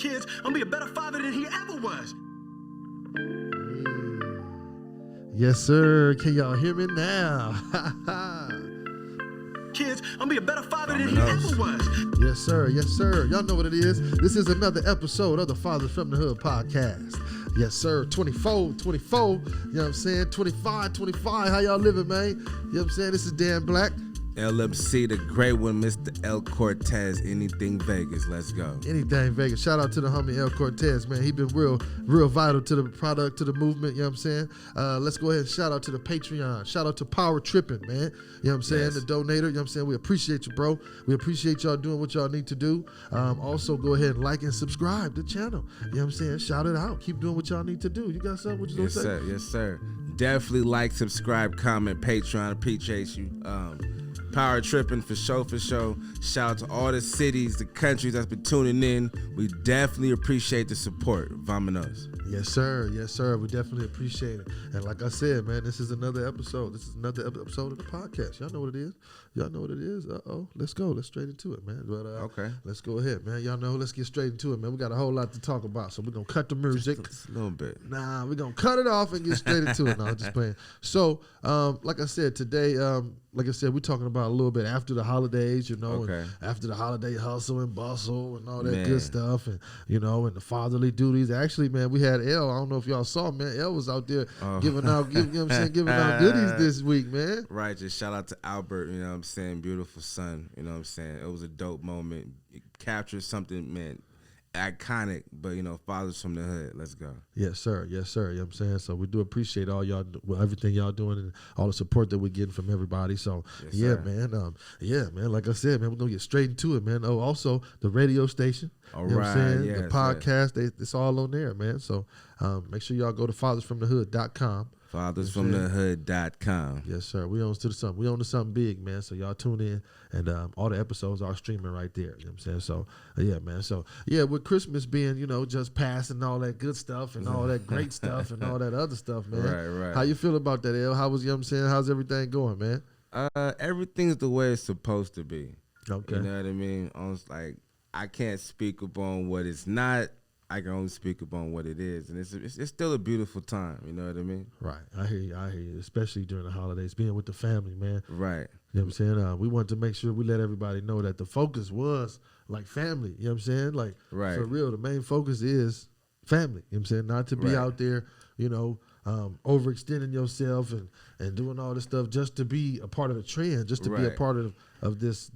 kids, I'm gonna be a better father than he ever was. Yes, sir. Can y'all hear me now? Kids, I'm gonna be a better father than he ever was. Yes, sir. Yes, sir. Y'all know what it is. This is another episode of the Fathers from the Hood podcast. Yes, sir. 24. You know what I'm saying? 25. How y'all living, man? You know what I'm saying? This is Dan Blac. LMC, the great one, Mr. L. Cortez, Anything Vegas. Let's go. Anything Vegas. Shout out to the homie El Cortez, man. He been real vital to the product, to the movement, you know what I'm saying? Let's go ahead and shout out to the Patreon. Shout out to Power Tripping, man. You know what I'm saying? Yes. The donator, you know what I'm saying? We appreciate you, bro. We appreciate y'all doing what y'all need to do. Also, go ahead and like and subscribe to the channel. You know what I'm saying? Shout it out. Keep doing what y'all need to do. You got something? What you gonna say? Sir. Yes, sir. Definitely like, subscribe, comment, Patreon. Appreciate you. Power Tripping for sure. Shout out to all the cities, the countries that's been tuning in. We definitely appreciate the support. Vamonos. Yes, sir. We definitely appreciate it. And like I said, man, this is another episode. This is another episode of the podcast. Y'all know what it is. Let's go. Let's straight into it, man. But okay. Let's go ahead, man. Y'all know. Let's get straight into it, man. We got a whole lot to talk about, so we're gonna cut the music. Just a little bit. Nah, we're gonna cut it off and get straight into it. No, I'm just playing. So, like I said today, we're talking about a little bit after the holidays, you know, okay. And after the holiday hustle and bustle and all that good stuff, and you know, and the fatherly duties. Actually, man, we had L. I don't know if y'all saw, man. L was out there giving out goodies this week, man. Right. Just shout out to Albert. You know what I'm saying? Beautiful son. You know what I'm saying? It was a dope moment. It captured something, man, iconic, but you know, fathers from the hood. Let's go. Yes, sir. You know what I'm saying? So we do appreciate all y'all, everything y'all doing, and all the support that we're getting from everybody. So man. Like I said, man, we're gonna get straight into it, man. Oh, also the radio station. All you know right. What I'm saying? Yes, the podcast, it's all on there, man. So make sure y'all go to fathersfromthehood.com. Fathersfromthehood.com. Yes, sir. We on to something big, man. So y'all tune in, and all the episodes are streaming right there. You know what I'm saying? So yeah, man. So yeah, with Christmas being, you know, just passing all that good stuff and all that great stuff and all that other stuff, man. Right. How you feel about that, El? How was, you know what I'm saying? How's everything going, man? Everything's the way it's supposed to be. Okay. You know what I mean? Almost like I can't speak upon what it's not. I can only speak upon what it is, and it's still a beautiful time. You know what I mean? Right. I hear you. Especially during the holidays, being with the family, man. Right. You know what I'm saying? We wanted to make sure we let everybody know that the focus was like family. You know what I'm saying? Like, right. For real, the main focus is family. You know what I'm saying? Not to be out there, you know, overextending yourself and doing all this stuff just to be a part of the trend, just to be a part of this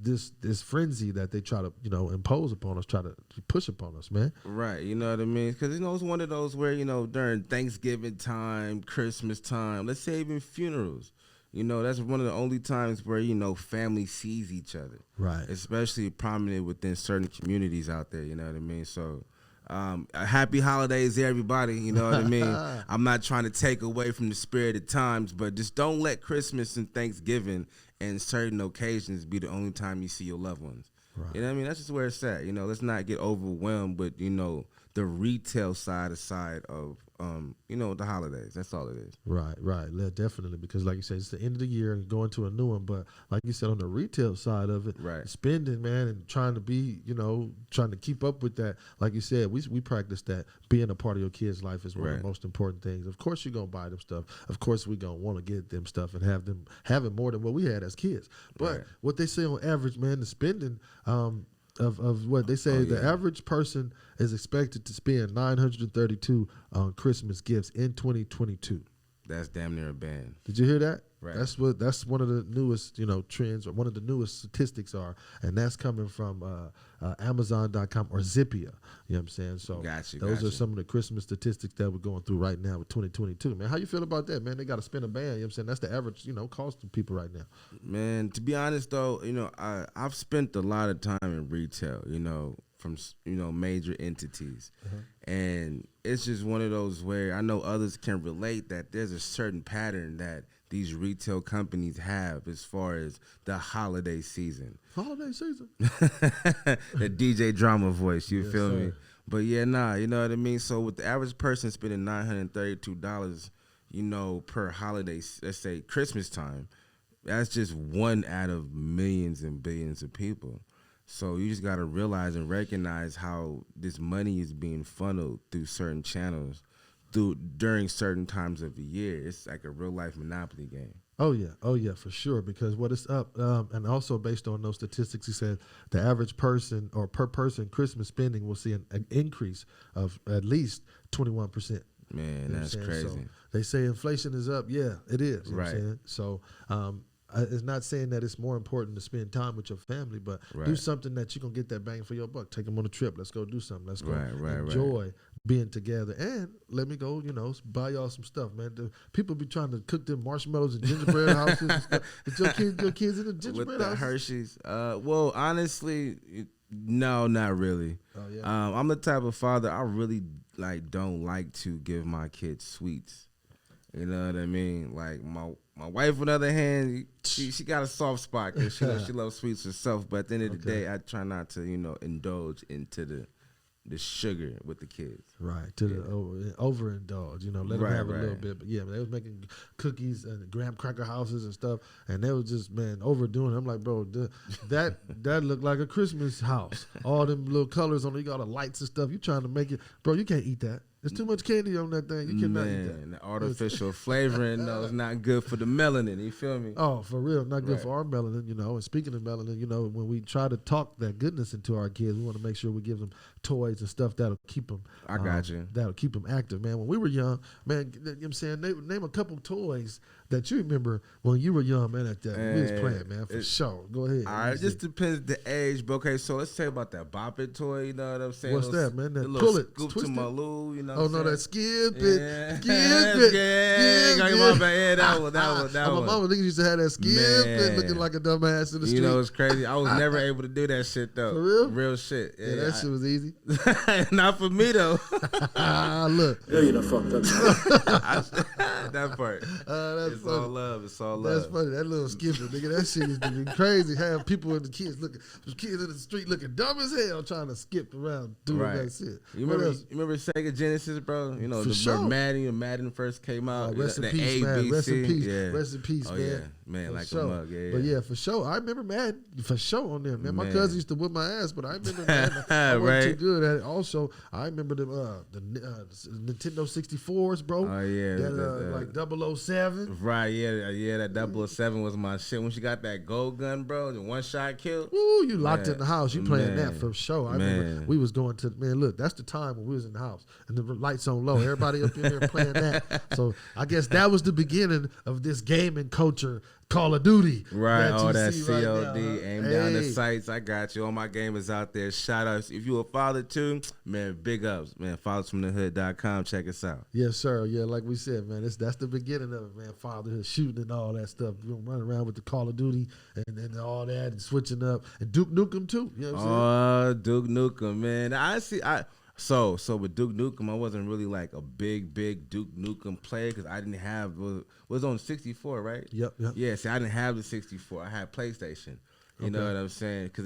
frenzy that they try to, you know, impose upon us, try to push upon us, man. Right, you know what I mean? Because, you know, it's one of those where, you know, during Thanksgiving time, Christmas time, let's say even funerals, you know, that's one of the only times where, you know, family sees each other. Right. Especially prominent within certain communities out there, you know what I mean? So, happy holidays, everybody. You know what I mean? I'm not trying to take away from the spirit of times, but just don't let Christmas and Thanksgiving and certain occasions be the only time you see your loved ones. Right. You know what I mean? That's just where it's at. You know, let's not get overwhelmed with, you know, the retail side of you know, the holidays. That's all it is. Right. Yeah, definitely, because like you said, it's the end of the year and going to a new one. But like you said, on the retail side of it, spending, man, and trying to be, you know, trying to keep up with that. Like you said, we practice that. Being a part of your kid's life is one of the most important things. Of course, you're gonna buy them stuff. Of course, we're gonna want to get them stuff and have them having more than what we had as kids. But what they say on average, man, the spending of what they say, the average person is expected to spend $932 on Christmas gifts in 2022. That's damn near a band. Did you hear that? Right. That's one of the newest, you know, trends, or one of the newest statistics are, and that's coming from Amazon.com or Zippia. You know what I'm saying? So those are some of the Christmas statistics that we're going through right now with 2022. Man, how you feel about that, man? They got to spend a band. You know what I'm saying? That's the average, you know, cost of people right now. Man, to be honest though, you know, I've spent a lot of time in retail, you know, from, you know, major entities. And it's just one of those where I know others can relate that there's a certain pattern that these retail companies have as far as the holiday season. Holiday season? The DJ drama voice, you feel me? Sir. But yeah, you know what I mean? So with the average person spending $932, you know, per holiday, let's say Christmas time, that's just one out of millions and billions of people. So you just got to realize and recognize how this money is being funneled through certain channels during certain times of the year. It's like a real life monopoly game. Oh yeah, for sure. Because what it's up, and also based on those statistics, he said the average person or per person Christmas spending will see an increase of at least 21%. Man, that's crazy. So they say inflation is up. Yeah, it is. You know what I'm saying? So it's not saying that it's more important to spend time with your family, but do something that you're going to get that bang for your buck. Take them on a trip. Let's go do something. Let's go enjoy being together. And let me go, buy y'all some stuff, man. People be trying to cook them marshmallows and gingerbread houses and stuff. But your kids in the gingerbread with the houses? Hershey's. Well, honestly, no, not really. Oh, yeah. I'm the type of father, I really don't like to give my kids sweets. You know what I mean? Like my wife, on the other hand, she got a soft spot because she loves sweets herself. But at the end of the day, I try not to indulge into the sugar with the kids. Right, overindulge. Let them have a little bit. But yeah, they was making cookies and graham cracker houses and stuff, and they was just overdoing it. I'm like, bro, that looked like a Christmas house. All them little colors on it, you got the lights and stuff. You trying to make it, bro? You can't eat that. There's too much candy on that thing. You cannot eat that. The artificial flavoring, is not good for the melanin. You feel me? Oh, for real. Not good for our melanin, And speaking of melanin, when we try to talk that goodness into our kids, we want to make sure we give them toys and stuff that'll keep them. I got you. That'll keep them active, man. When we were young, man, you know what I'm saying? Name a couple toys that you remember when you were young, man, we was playing, man, for sure. Go ahead. All right, it just depends the age. But okay, so let's say about that Bop It toy, you know what I'm saying? What's that, man? That little pull it, scoop twist to it. my loo, you know Oh, no, that skip it. Yeah. Skip it. Yeah, that one. My mama niggas used to have that skip it looking like a dumbass in the street. You know, it's crazy. I was never able to do that shit, though. For real? Real shit. Yeah, that shit was easy. Not for me, though. Look. Yeah, you done fucked up. That part. That's it's funny. all love. It's all love. That's funny. That little skipper, nigga, that shit used to be crazy. Have people in the kids in the street looking dumb as hell trying to skip around doing that shit. You remember Sega Genesis, bro? Madden first came out. Rest in peace, man. Rest in peace. Yeah. Rest in peace, man. Yeah. Man, like a mug. Yeah. But yeah, for sure. I remember Madden for sure on there, man. My cousin used to whip my ass, but I remember Madden. I wasn't too good at it. Also, I remember the Nintendo 64s, bro. Oh yeah. Like 007. Right, yeah, that 007 was my shit. When she got that gold gun, bro, the one shot kill. Ooh, you locked in the house. You playing that for sure. I remember we was going to, look, that's the time when we was in the house and the lights on low. Everybody up in there playing that. So I guess that was the beginning of this gaming culture, Call of Duty. Right, all that COD, right aim down the sights. I got you. All my gamers out there, shout outs. If you a father too, man, big ups. Man, fathersfromthehood.com. Check us out. Yes, sir. Yeah, like we said, man, that's the beginning of it, man. Fatherhood, shooting and all that stuff. You running around with the Call of Duty and all that and switching up. And Duke Nukem too. You know what I'm saying? Duke Nukem, man. So with Duke Nukem, I wasn't really like a big Duke Nukem player because I didn't have was on 64, right? Yep. Yeah, see, I didn't have the 64. I had PlayStation. You know what I'm saying? Because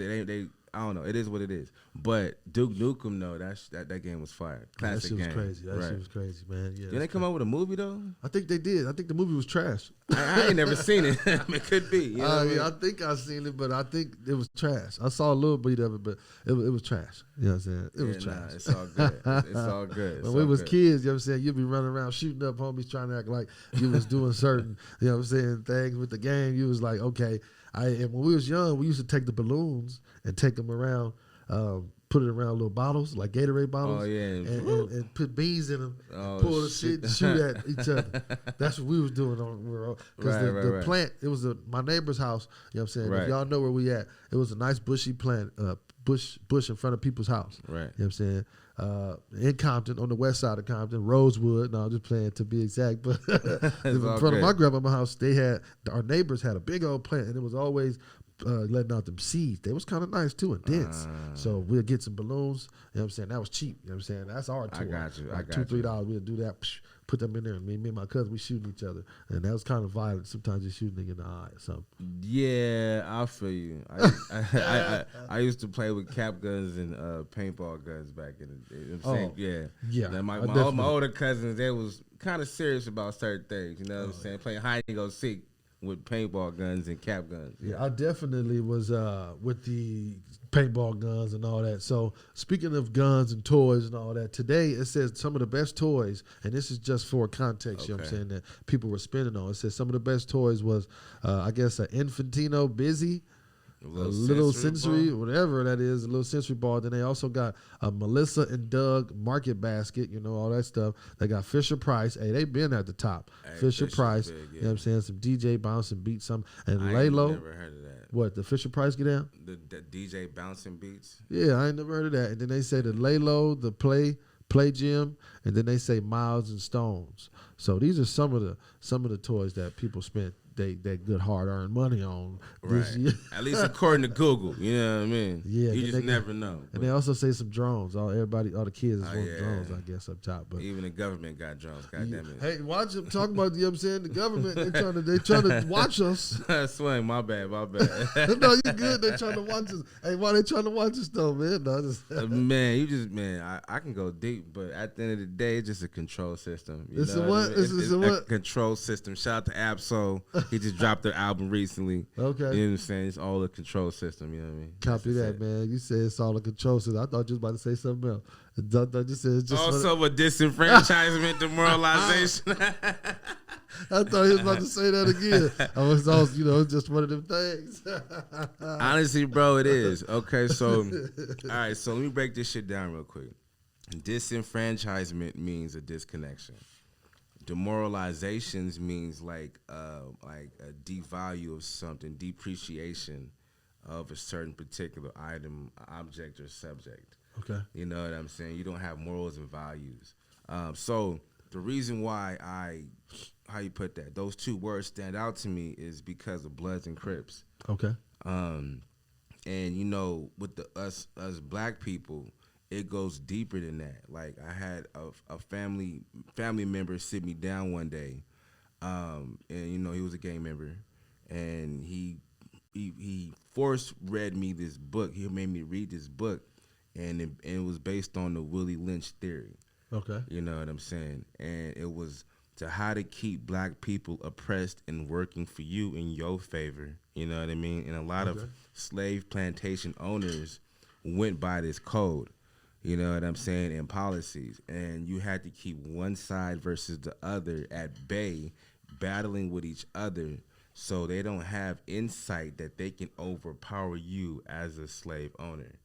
I don't know. It is what it is. But Duke Nukem, though, that game was fire. Classic game. That shit was crazy. That shit was crazy, man. Yeah. Did they come out with a movie though? I think they did. I think the movie was trash. I ain't never seen it. It could be. You know what I mean? I think I seen it, but I think it was trash. I saw a little bit of it, but it was trash. You know what I'm saying? It was trash. Nah, it's all good. It's all good. When we was kids, you know what I'm saying? You'd be running around shooting up homies trying to act like you was doing certain, you know what I'm saying, things with the game. You was like, okay. And when we was young, we used to take the balloons and take them around, put it around little bottles, like Gatorade bottles, and put beans in them, and pull the shit and shoot at each other. That's what we was doing because the plant, it was my neighbor's house, you know what I'm saying? If y'all know where we at, it was a nice bushy plant, bush in front of people's house. Right. You know what I'm saying? In Compton, on the west side of Compton, Rosewood. No, I'm just playing to be exact. But in front of my grandma's house, our neighbors had a big old plant, and it was always letting out them seeds. They was kind of nice too and dense. So we'll get some balloons. You know what I'm saying? That was cheap. You know what I'm saying? That's our toy. I got you. Like $2-3, we'll do that. Put them in there, and me and my cousin, we shooting each other, and that was kind of violent. Sometimes you shooting nigga in the eye or something. Yeah, I feel you. I used to play with cap guns and paintball guns back in the day. You know what I'm saying? Yeah. Like my older cousins, they was kind of serious about certain things. You know what I'm saying? Playing hide and go seek with paintball guns and cap guns. Yeah, I definitely was with the paintball guns and all that. So speaking of guns and toys and all that, today it says some of the best toys, and this is just for context, you know what I'm saying, that people were spending on. It says some of the best toys was, I guess, an Infantino Busy, a little sensory, whatever that is, a little sensory ball. Then they also got a Melissa and Doug market basket, you know, all that stuff. They got Fisher Price. Hey, they been at the top. Hey, Fisher Price, big, you know what I'm saying? Some DJ bounce and beat some. And I Lalo. never heard of that. What, the Fisher Price get down? The DJ bouncing beats? Yeah, I ain't never heard of that. And then they say the Lalo, the Play Gym, and then they say Miles and Stones. So these are some of the toys that people spent that good hard-earned money on this year. At least according to Google, you know what I mean? Yeah, you just never know. And they also say some drones. All the kids want drones, I guess, up top. But even the government got drones. God damn it! Hey, watch them talk about, you know what I'm saying? The government, they trying to watch us. Swing, my bad. No, you good. They trying to watch us. Hey, why they trying to watch us though, man? No, man, I can go deep, but at the end of the day, it's just a control system. It's a what? It's a control system. Shout out to Absol. He just dropped their album recently. Okay. You know what I'm saying? It's all a control system, you know what I mean? Copy that, man. You said it's all a control system. I thought you was about to say something else. I thought you said it's just also a disenfranchisement, demoralization. I thought he was about to say that again. I was also, it's just one of them things. Honestly, bro, it is. Okay, so, all right, so let me break this shit down real quick. Disenfranchisement means a disconnection. Demoralizations means like a devalue of something, depreciation of a certain particular item, object, or subject. Okay. You know what I'm saying? You don't have morals and values. So the reason why how you put that, those two words stand out to me is because of Bloods and Crips. Okay. And with us black people, it goes deeper than that. Like I had a family member sit me down one day, and he was a gang member, and he force read me this book. He made me read this book, and it was based on the Willie Lynch theory. Okay. You know what I'm saying? And it was to how to keep black people oppressed and working for you in your favor. You know what I mean? And a lot of slave plantation owners went by this code. You know what I'm saying, and policies. And you had to keep one side versus the other at bay, battling with each other so they don't have insight that they can overpower you as a slave owner.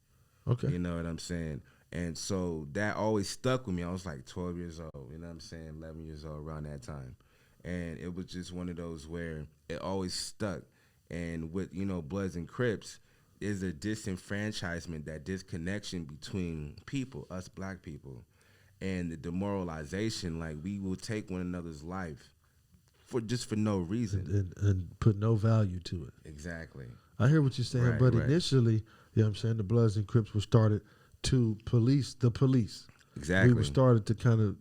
Okay. You know what I'm saying? And so that always stuck with me. I was like 12 years old, you know what I'm saying, 11 years old around that time. And it was just one of those where it always stuck. And with, Bloods and Crips, is a disenfranchisement, that disconnection between people, us black people, and the demoralization. Like we will take one another's life for no reason and put no value to it. Exactly. I hear what you're saying, but initially, you know what I'm saying, the Bloods and Crips were started to police the police. Exactly. We were started to kind of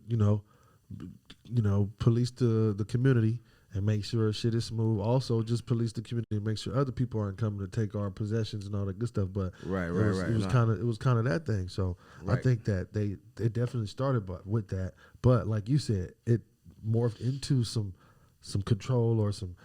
police the community and make sure shit is smooth. Also, just police the community and make sure other people aren't coming to take our possessions and all that good stuff. But right. It was kind of that thing. So I think that they definitely started with that. But like you said, it morphed into some control or some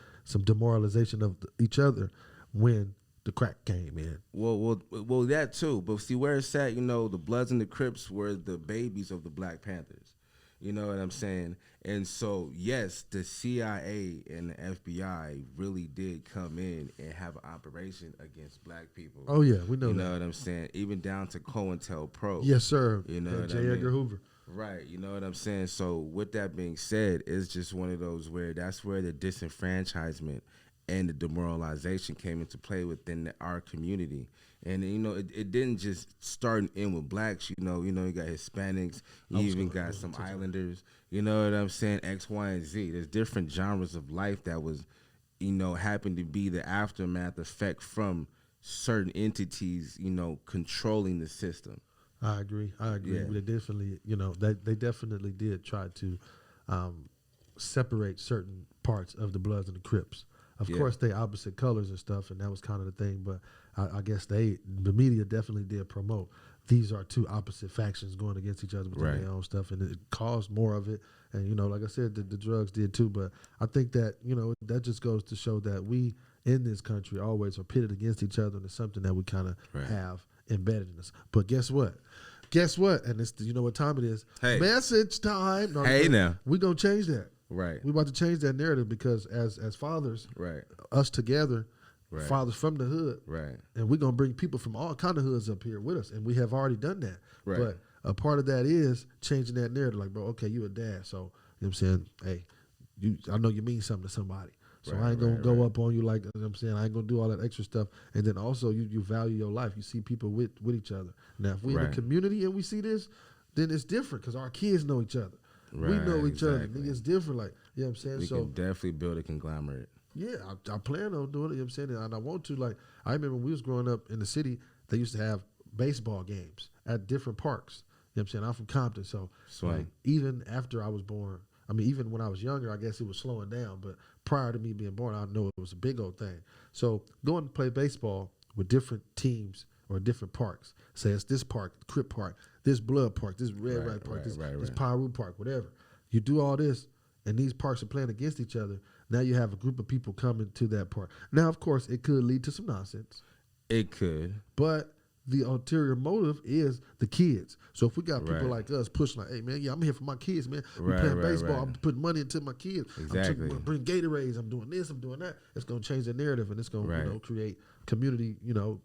demoralization of each other when the crack came in. Well, that too. But see where it's at. The Bloods and the Crips were the babies of the Black Panthers. You know what I'm saying? And so, yes, the CIA and the FBI really did come in and have an operation against black people. Oh, yeah, we know that. You know what I'm saying? Even down to COINTELPRO. Yes, sir. You know what J. I mean? Edgar Hoover. Right, you know what I'm saying? So with that being said, it's just one of those where that's where the disenfranchisement and the demoralization came into play within our community. And it didn't just start and end with blacks. You got Hispanics, you even got some islanders. You know what I'm saying? X, Y, and Z. There's different genres of life that was, happened to be the aftermath effect from certain entities, controlling the system. I agree. Yeah. They definitely, they definitely did try to separate certain parts of the Bloods and the Crips. Of course, they opposite colors and stuff, and that was kind of the thing. But I guess the media definitely did promote these are two opposite factions going against each other with Right. their own stuff, and it caused more of it. And, you know, like I said, the drugs did too. But I think that, you know, that just goes to show that we in this country always are pitted against each other, and it's something that we kind of have embedded in us. But guess what? Guess what? And it's, you know what time it is? Hey. Message time. No, Hey, now. we're going to change that. Right. We're about to change that narrative because as fathers, Right. us together, Right. fathers from the hood, Right. and we're going to bring people from all kind of hoods up here with us, and we have already done that. Right. But a part of that is changing that narrative. Like, bro, okay, you a dad, so, you know what I'm saying? Hey, I know you mean something to somebody. So I ain't going to go up on you like, you know what I'm saying? I ain't going to do all that extra stuff. And then also you value your life. You see people with each other. Now, if we in a community and we see this, then it's different because our kids know each other. Right, we know each other. exactly. It's different. Like, you know what I'm saying? We So can definitely build a conglomerate. yeah, I plan on doing it, you know what I'm saying? And I want to. Like, I remember when we was growing up in the city, they used to have baseball games at different parks. You know what I'm saying? I'm from Compton, so like, even after I was born, I mean, even when I was younger, I guess it was slowing down. But prior to me being born, I know it was a big old thing. So going to play baseball with different teams or different parks. Say it's this park, Crip Park, this Blood Park, this Red Right Park, this Pyru Park, whatever. You do all this, and these parks are playing against each other. Now you have a group of people coming to that park. Now, of course, it could lead to some nonsense. It could. But the ulterior motive is the kids. So if we got people like us pushing like, hey, man, yeah, I'm here for my kids, man. We playing baseball. I'm putting money into my kids. Exactly. I'm bring Gatorades. I'm doing this. I'm doing that. It's going to change the narrative, and it's going to you know, create community, you know,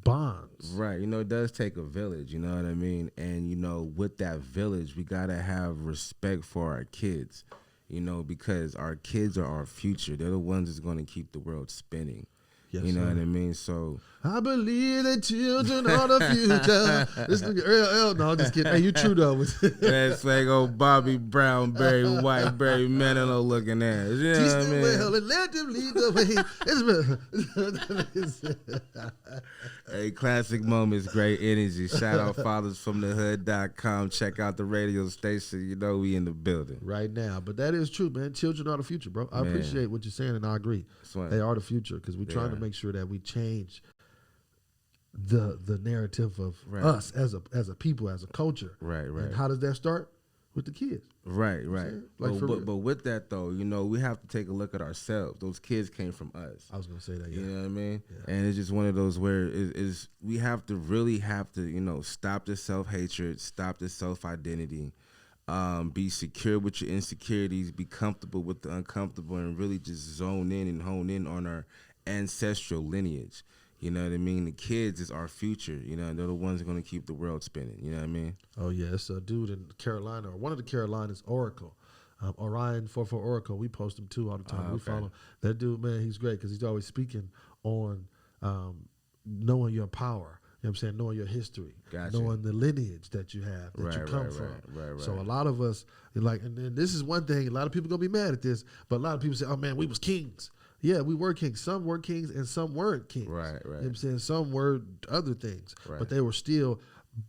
bonds. Right. You know, it does take a village, you know what I mean? And, you know, with that village, we got to have respect for our kids, you know, because our kids are our future. They're the ones that's going to keep the world spinning. Yes, you know what I mean? So I believe the children are the future. This nigga Earl, no, I'm just kidding. Hey, you true though. That's like old Bobby Brown, Barry White, Barry Manilow looking ass. You know Teach what I them mean? well and let them lead the way. Hey, classic moments, great energy. Shout out fathersfromthehood.com. Check out the radio station. You know we in the building right now. But that is true, man. Children are the future, bro. I appreciate what you're saying, and I agree. They are the future because we're trying to make sure that we change the narrative of us as a people, as a culture. Right. And how does that start? With the kids. Right. Like but with that, though, you know, we have to take a look at ourselves. Those kids came from us. I was going to say that, yeah. You know what I mean? Yeah. And it's just one of those where we have to, you know, stop the self-hatred, stop the self-identity, be secure with your insecurities, be comfortable with the uncomfortable, and really just zone in and hone in on our ancestral lineage. You know what I mean? The kids is our future. You know, they're the ones that are going to keep the world spinning. You know what I mean? Oh, yeah. It's a dude in Carolina, or one of the Carolinas, Oracle. Orion 44 Oracle. We post him, too, all the time. We follow that dude, man. He's great because he's always speaking on knowing your power. You know what I'm saying? Knowing your history. Knowing the lineage that you have, that you come from. Right. So a lot of us, like, and this is one thing, a lot of people going to be mad at this, but a lot of people say, oh, man, we was kings. Yeah, we were kings. Some were kings and some weren't kings. Right. You know what I'm saying? Some were other things, but they were still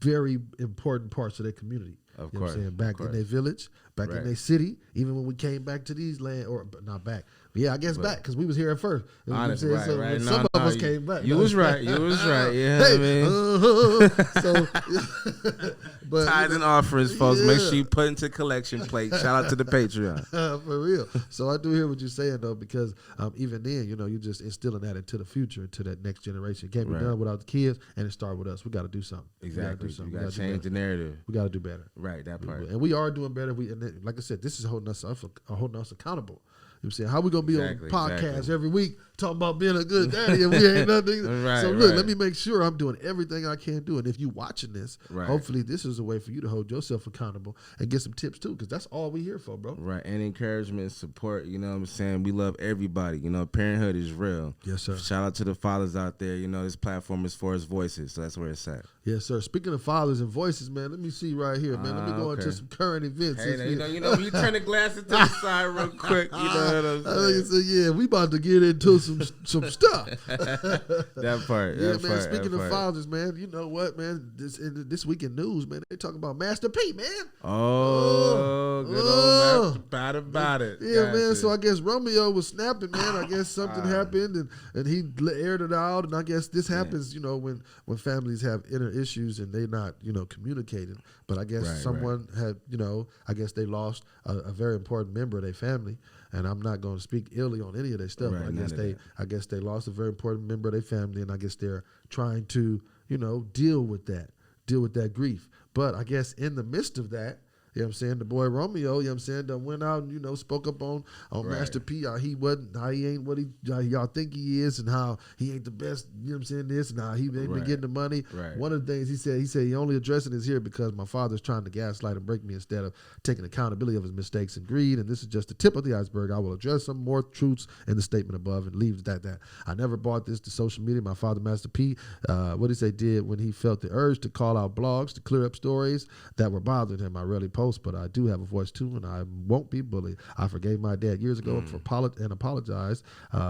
very important parts of their community. Of you course. Know what I'm saying? Back in their village, back in their city, even when we came back to these land, or not back. But yeah, I guess back, because we was here at first. Honestly, right. Some of us came back. You was right. Yeah, hey, I mean. So, but tithes and offerings, folks. Make sure you put into collection plate. Shout out to the Patreon. For real. So I do hear what you're saying, though, because even then, you know, you just instilling that into the future, into that next generation. It can't be done without the kids, and it start with us. We got to do something. Exactly. We got to change the narrative. We got to do better. Right, that part. And we are doing better. And like I said, this is holding us accountable. You know what I'm saying? How we going to be on podcasts every week talking about being a good daddy and we ain't nothing? So look, let me make sure I'm doing everything I can do. And if you watching this, hopefully this is a way for you to hold yourself accountable and get some tips too, because that's all we here for, bro. Right, and encouragement and support, you know what I'm saying? We love everybody. You know, parenthood is real. Yes, sir. Shout out to the fathers out there. You know, this platform is for his voices, so that's where it's at. Yes, sir. Speaking of fathers and voices, man, let me see right here, man. Let me go into some current events. Hey, when you turn the glasses to the side real quick, you know what I'm saying? So yeah, we about to get into some stuff. That part. Yeah, that man. part, Speaking that of part. fathers, man, you know what, man? This week in news, man, they talking about Master P, man. Good old Master Pat about it. Yeah, Gotcha. man. So I guess Romeo was snapping, man. I guess something happened, and he aired it out. And I guess this happens, you know, when families have inner issues and they not, you know, communicating. But I guess someone had, you know, I guess they lost a very important member of their family. And I'm not going to speak illy on any of their stuff. Right, but I guess they lost a very important member of their family, and I guess they're trying to, you know, deal with that grief. But I guess in the midst of that, you know what I'm saying, the boy Romeo, you know what I'm saying, done went out and, you know, spoke up on Master P, how he ain't what how y'all think he is, and how he ain't the best, you know what I'm saying, this, and how he ain't been getting the money. Right. One of the things he said he only addressing this here because my father's trying to gaslight and break me instead of taking accountability of his mistakes and greed, and this is just the tip of the iceberg. I will address some more truths in the statement above and leave it at that. I never brought this to social media. My father, Master P, what he say did when he felt the urge to call out blogs to clear up stories that were bothering him. I rarely post, but I do have a voice too, and I won't be bullied. I forgave my dad years ago and apologized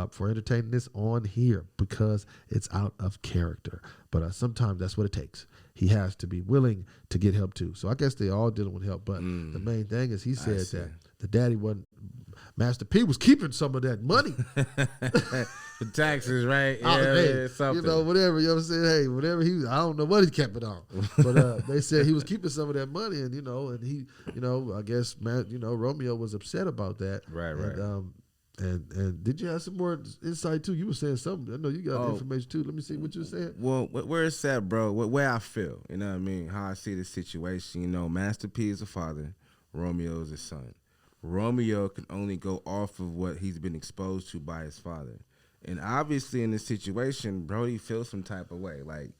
for entertaining this on here because it's out of character. But sometimes that's what it takes. He has to be willing to get help too. So I guess they all dealing with help. But the main thing is he said that the daddy wasn't. Master P was keeping some of that money. The taxes, right? Hey, something. you know, whatever. You know what I'm saying? Hey, whatever I don't know what he kept it on. But they said he was keeping some of that money, and, you know, and he, you know, I guess, Romeo was upset about that. Right. And did you have some more insight too? You were saying something. I know you got the information too. Let me see what you were saying. Well, where it's at, bro, where I feel, you know what I mean? How I see the situation, you know, Master P is a father, Romeo is a son. Romeo can only go off of what he's been exposed to by his father. And obviously in this situation, Brody feels some type of way. Like,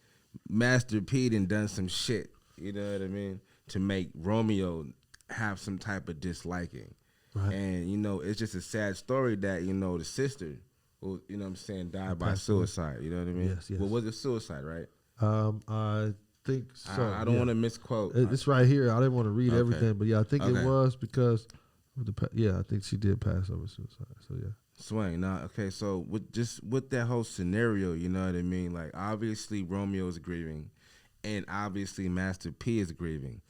Master P done some shit, you know what I mean, to make Romeo have some type of disliking. Right. And, you know, it's just a sad story that, you know, the sister, who, you know what I'm saying, died by suicide, you know what I mean? Yes. Well, was it suicide, right? I think so. I don't want to misquote. It's right here. I didn't want to read everything, but yeah, I think it was because I think she did pass over suicide. So yeah. Swing. Okay, so with that whole scenario, you know what I mean? Like, obviously Romeo is grieving, and obviously Master P is grieving.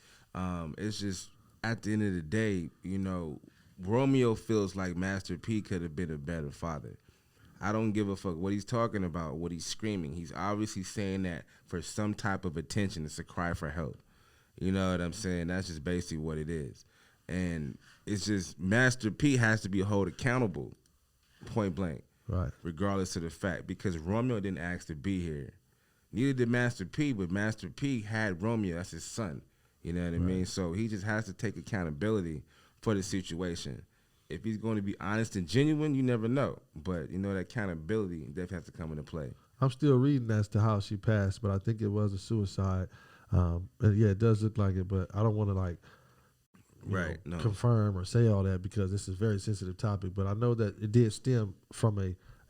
It's just, at the end of the day, you know, Romeo feels like Master P could have been a better father. I don't give a fuck what he's talking about, what he's screaming. He's obviously saying that for some type of attention. It's a cry for help. You know what I'm saying? That's just basically what it is. And it's just Master P has to be held accountable, point blank, right? Regardless of the fact, because Romeo didn't ask to be here. Neither did Master P, but Master P had Romeo. That's his son. You know what I mean? So he just has to take accountability for the situation. If he's going to be honest and genuine, you never know. But, you know, that accountability definitely has to come into play. I'm still reading as to how she passed, but I think it was a suicide. And yeah, it does look like it, but I don't want to confirm or say all that because this is a very sensitive topic. But I know that it did stem from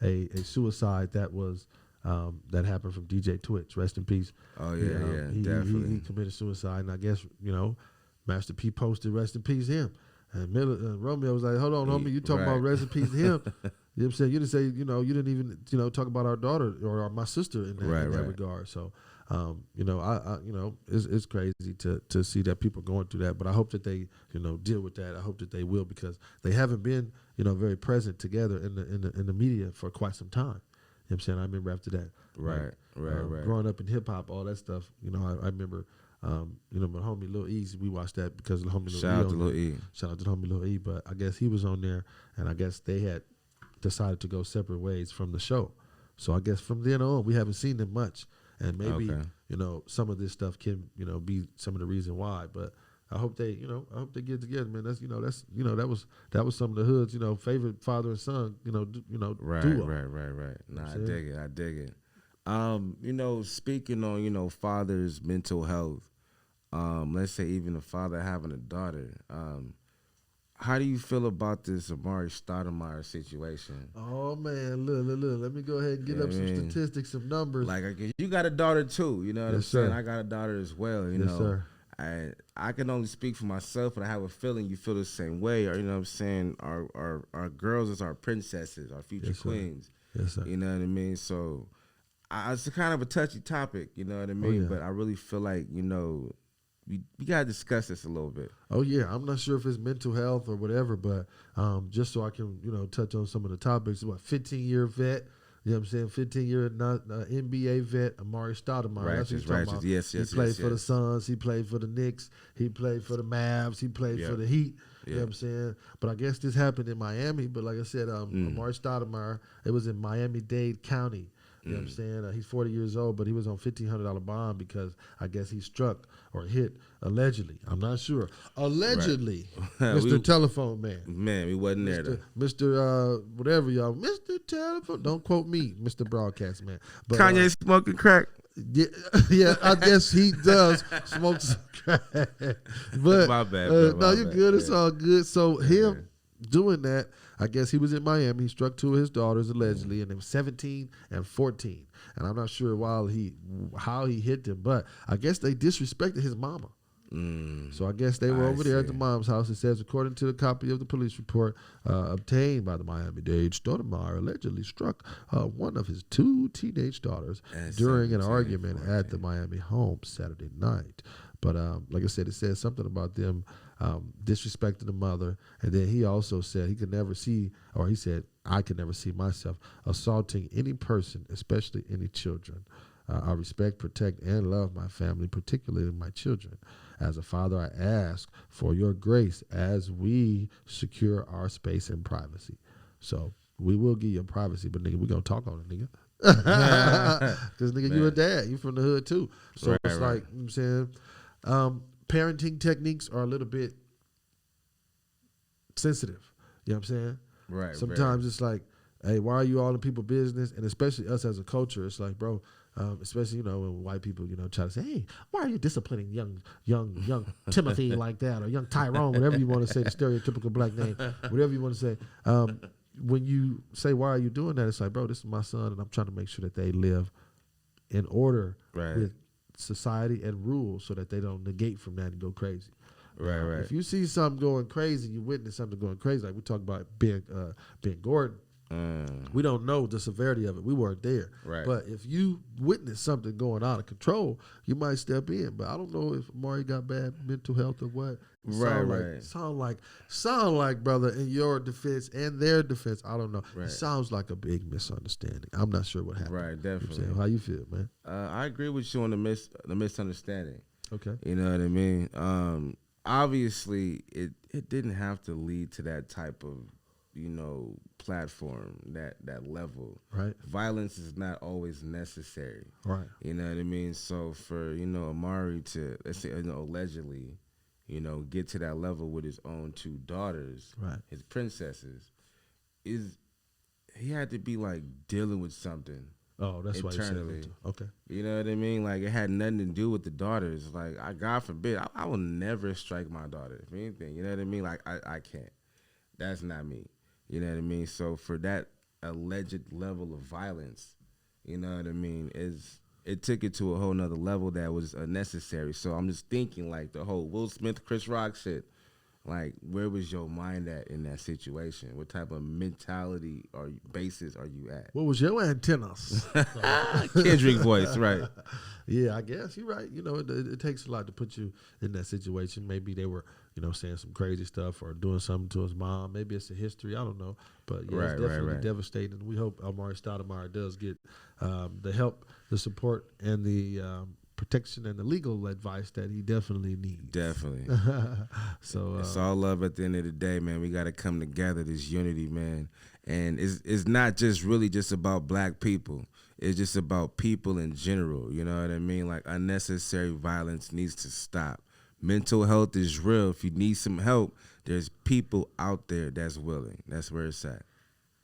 a suicide that was that happened from DJ Twitch. Rest in peace. Oh yeah, definitely. He committed suicide, and I guess, you know, Master P posted rest in peace him. And Romeo was like, hold on, homie, you talking about rest in peace him. You know what I'm saying? You didn't say, you know, you didn't even, you know, talk about our daughter or my sister in that regard. So, you know, I you know, it's crazy to see that people going through that. But I hope that they, you know, deal with that. I hope that they will, because they haven't been, you know, very present together in the media for quite some time. You know what I'm saying? I remember after that. Right. Growing up in hip hop, all that stuff, you know, I remember, you know, my homie Lil E, we watched that because of the homie Lil E. Shout out to Lil E. Shout out to the homie Lil E. But I guess he was on there, and I guess they had decided to go separate ways from the show. So I guess from then on, we haven't seen them much. And maybe, you know, some of this stuff can, you know, be some of the reason why. But I hope they, you know, get together, man. That was some of the hood's, you know, favorite father and son, duo. Right. Nah, I dig it. You know, speaking on, you know, father's mental health, let's say even a father having a daughter, how do you feel about this Amar'E Stoudemire situation? Oh man, look, let me go ahead and get up some statistics, some numbers. Like, you got a daughter too, you know what I'm saying? Sir. I got a daughter as well, you yes, know. Sir. I can only speak for myself, but I have a feeling you feel the same way. Or you know what I'm saying? Our girls is our princesses, our future queens. Yes, sir. You know what I mean? So it's a kind of a touchy topic, you know what I mean? But I really feel like, you know, we gotta discuss this a little bit. Oh yeah, I'm not sure if it's mental health or whatever, but just so I can, you know, touch on some of the topics. 15-year vet, you know what I'm saying? 15-year NBA vet, Amar'E Stoudemire. That's what he's talking about. Yes. He played for the Suns. He played for the Knicks. He played for the Mavs. He played for the Heat. You know what I'm saying? But I guess this happened in Miami. But like I said, Amar'E Stoudemire, it was in Miami-Dade County. You know what I'm saying? He's 40 years old, but he was on $1,500 bond because I guess he struck or hit allegedly. I'm not sure. Allegedly, Mr. Telephone Man. Man, we wasn't there though. Mr. Whatever y'all, Mr. Telephone. Don't quote me, Mr. Broadcast Man. But, Kanye smoking crack. Yeah, I guess he does smoke some crack. But my bad, bro, no, you're good. It's all good. So him doing that, I guess he was in Miami. He struck two of his daughters allegedly, and they were 17 and 14. And I'm not sure how he hit them, but I guess they disrespected his mama. So I guess they were over there at the mom's house. It says, according to the copy of the police report obtained by the Miami-Dade, Stoudemire allegedly struck one of his two teenage daughters during an argument at the Miami home Saturday night. But like I said, it says something about them disrespecting the mother. And then he also said he could never see, or he said, I could never see myself assaulting any person, especially any children. I respect, protect, and love my family, particularly my children. As a father, I ask for your grace as we secure our space and privacy. So we will give you privacy, but nigga, we gonna talk on it, nigga. Because nigga, you a dad. You from the hood too. So it's like, you know what I'm saying, parenting techniques are a little bit sensitive. You know what I'm saying? Right. Sometimes it's like, hey, why are you all in people's business? And especially us as a culture, it's like, bro, especially, you know, when white people, you know, try to say, hey, why are you disciplining young Timothy like that, or young Tyrone, whatever you want to say, the stereotypical black name, whatever you want to say. When you say, why are you doing that? It's like, bro, this is my son, and I'm trying to make sure that they live in order with society and rules so that they don't negate from that and go crazy. Right. If you see something going crazy, you witness something going crazy, like we talk about Ben Gordon. We don't know the severity of it. We weren't there. Right. But if you witness something going out of control, you might step in. But I don't know if Amari got bad mental health or what. Sound like, brother, in your defense and their defense, I don't know. It sounds like a big misunderstanding. I'm not sure what happened. Right, definitely. You know, how you feel, man? I agree with you on the misunderstanding. Okay. You know what I mean? Obviously, it didn't have to lead to that type of, you know, platform, that level. Right. Violence is not always necessary. Right. You know what I mean? So for, you know, Amari to, let's say, you know, allegedly, you know, get to that level with his own two daughters, his princesses, he had to be like dealing with something. Oh, that's internally. Why you said that. Okay. You know what I mean? Like, it had nothing to do with the daughters. Like, God forbid, I will never strike my daughter, if anything. You know what I mean? Like, I can't. That's not me. You know what I mean? So for that alleged level of violence, you know what I mean, it took it to a whole nother level that was unnecessary. So I'm just thinking, like, the whole Will Smith, Chris Rock shit, like, where was your mind at in that situation? What type of mentality or basis are you at? What was your antennas? Kendrick voice, right. Yeah, I guess you're right. You know, it takes a lot to put you in that situation. Maybe they were, you know, saying some crazy stuff or doing something to his mom. Maybe it's a history. I don't know. But yeah, it's definitely devastating. We hope Amar'E Stoudemire does get the help, the support, and the protection and the legal advice that he definitely needs. Definitely. So it's all love at the end of the day, man. We got to come together, this unity, man. And it's not just really just about black people. It's just about people in general. You know what I mean? Like, unnecessary violence needs to stop. Mental health is real. If you need some help, there's people out there that's willing. That's where it's at.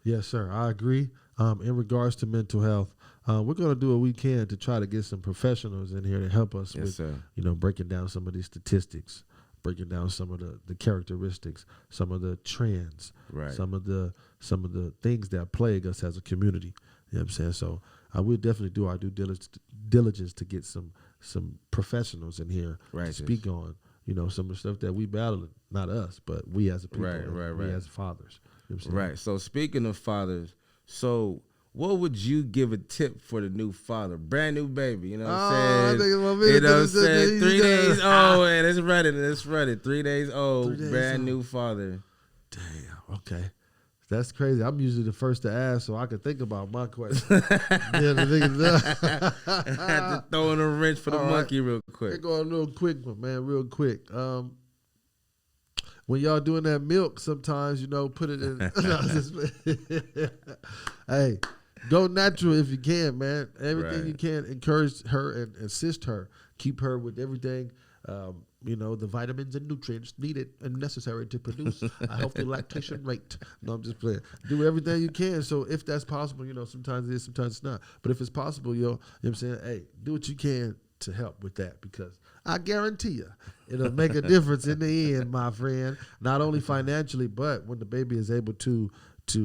Yes, sir. I agree. In regards to mental health, we're going to do what we can to try to get some professionals in here to help us with, you know, breaking down some of these statistics, breaking down some of the characteristics, some of the trends, some of the things that plague us as a community. You know what I'm saying? So I will definitely do our due diligence to get some some professionals in here to speak on, you know, some of the stuff that we battling. Not us, but we as a people, we as fathers. You know what I'm saying? Right. So speaking of fathers, so what would you give a tip for the new father, brand new baby? You know what I'm saying? You know what I'm saying? 3 days old, and it's ready. 3 days old, brand new father. Damn. Okay. That's crazy. I'm usually the first to ask, so I can think about my question. I had to throw in a wrench for the monkey real quick. Let's go a little quick one, man, real quick. When y'all doing that milk, sometimes, you know, put it in. Hey, go natural if you can, man. Everything you can, encourage her and assist her. Keep her with everything. You know, the vitamins and nutrients needed and necessary to produce a healthy lactation rate. No, I'm just playing. Do everything you can. So if that's possible, you know, sometimes it is, sometimes it's not. But if it's possible, you know what I'm saying? Hey, do what you can to help with that, because I guarantee you it'll make a difference in the end, my friend. Not only financially, but when the baby is able to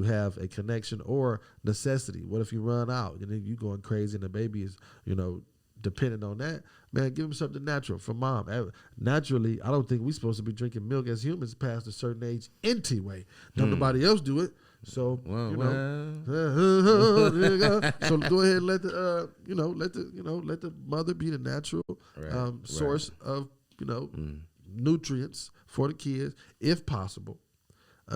have a connection or necessity. What if you run out and then you going crazy and the baby is, you know, dependent on that? Man, give him something natural from mom. Naturally, I don't think we're supposed to be drinking milk as humans past a certain age anyway. Don't nobody else do it. So, you know, so go ahead and let the mother be the natural source of, you know, nutrients for the kids, if possible,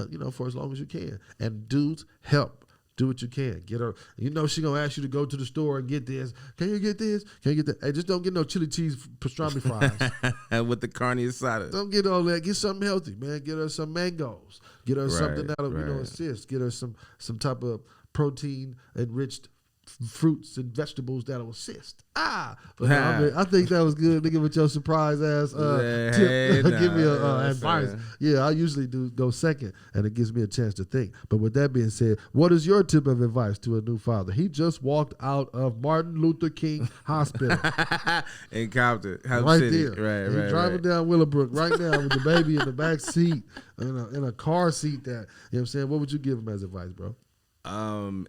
you know, for as long as you can. And dudes, help. Do what you can. Get her. You know she gonna ask you to go to the store and get this. Can you get this? Can you get that? Hey, just don't get no chili cheese pastrami fries with the carne asada. Don't get all that. Get something healthy, man. Get her some mangoes. Get her something that'll you know assist. Get her some type of protein enriched fruits and vegetables that'll assist. But I think that was good. Nigga, with your surprise ass tip. Give me advice. Yeah, I usually do go second, and it gives me a chance to think. But with that being said, what is your tip of advice to a new father? He just walked out of Martin Luther King Hospital in Compton, right City. There. He's driving down Willowbrook right now with the baby in the back seat, in a car seat. That, you know what I'm saying? What would you give him as advice, bro?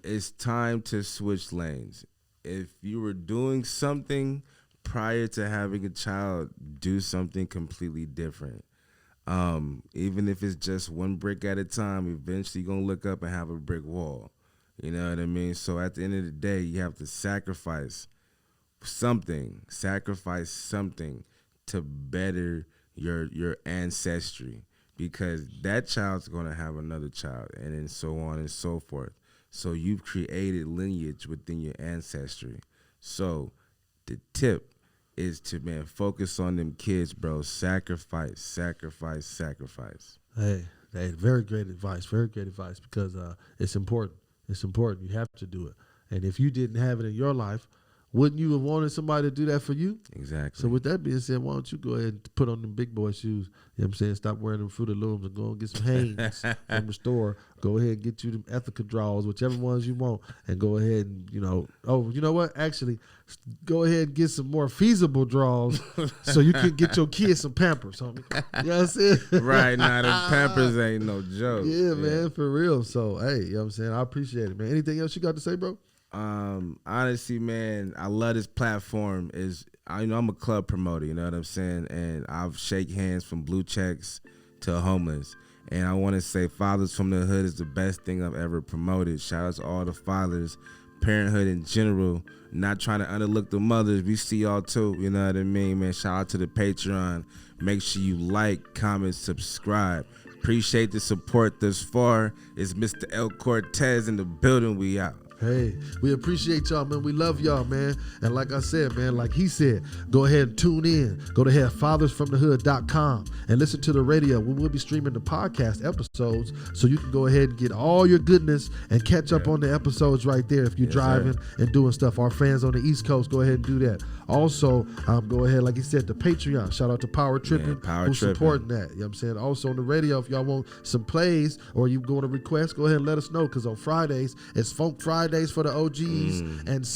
It's time to switch lanes. If you were doing something prior to having a child, do something completely different. Even if it's just one brick at a time, eventually you're going to look up and have a brick wall. You know what I mean? So at the end of the day, you have to sacrifice something to better your ancestry, because that child's going to have another child, and then so on and so forth. So you've created lineage within your ancestry. So the tip is to, man, focus on them kids, bro. Sacrifice. Hey, very great advice. Very great advice, because it's important. It's important. You have to do it. And if you didn't have it in your life, wouldn't you have wanted somebody to do that for you? Exactly. So with that being said, why don't you go ahead and put on them big boy shoes? You know what I'm saying? Stop wearing them Fruit of Looms and go and get some Hanes from the store. Go ahead and get you them Ethica draws, whichever ones you want, and go ahead and, you know, you know what? Actually, go ahead and get some more feasible draws so you can get your kids some Pampers, homie. You know what I'm saying? Right, now them Pampers ain't no joke. Yeah, man, for real. So, hey, you know what I'm saying? I appreciate it, man. Anything else you got to say, bro? Honestly, man, I love this platform. I'm a club promoter, you know what I'm saying? And I've shake hands from blue checks to homeless. And I want to say Fathers from the Hood is the best thing I've ever promoted. Shout out to all the fathers, parenthood in general. Not trying to underlook the mothers. We see y'all too, you know what I mean, man? Shout out to the Patreon. Make sure you like, comment, subscribe. Appreciate the support thus far. It's Mr. L. Cortez in the building. We out. Hey, we appreciate y'all, man. We love y'all, man. And like I said, man, like he said, go ahead and tune in. Go to fathersfromthehood.com and listen to the radio. We will be streaming the podcast episodes, so you can go ahead and get all your goodness and catch up on the episodes right there if you're driving and doing stuff. Our fans on the East Coast, go ahead and do that. Also, go ahead, like he said, the Patreon. Shout out to Power Tripping, who's supporting that. You know what I'm saying? Also on the radio, if y'all want some plays or you going to request, go ahead and let us know, because on Fridays, it's Funk Fridays for the OGs and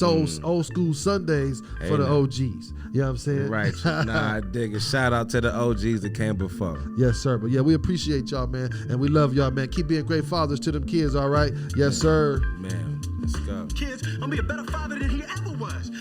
Old School Sundays for the OGs. You know what I'm saying? Right. Nah, I dig it. Shout out to the OGs that came before. Yes, sir. But yeah, we appreciate y'all, man. And we love y'all, man. Keep being great fathers to them kids, all right? Yes, sir. Man, let's go. Kids, I'm gonna be a better father than he ever was.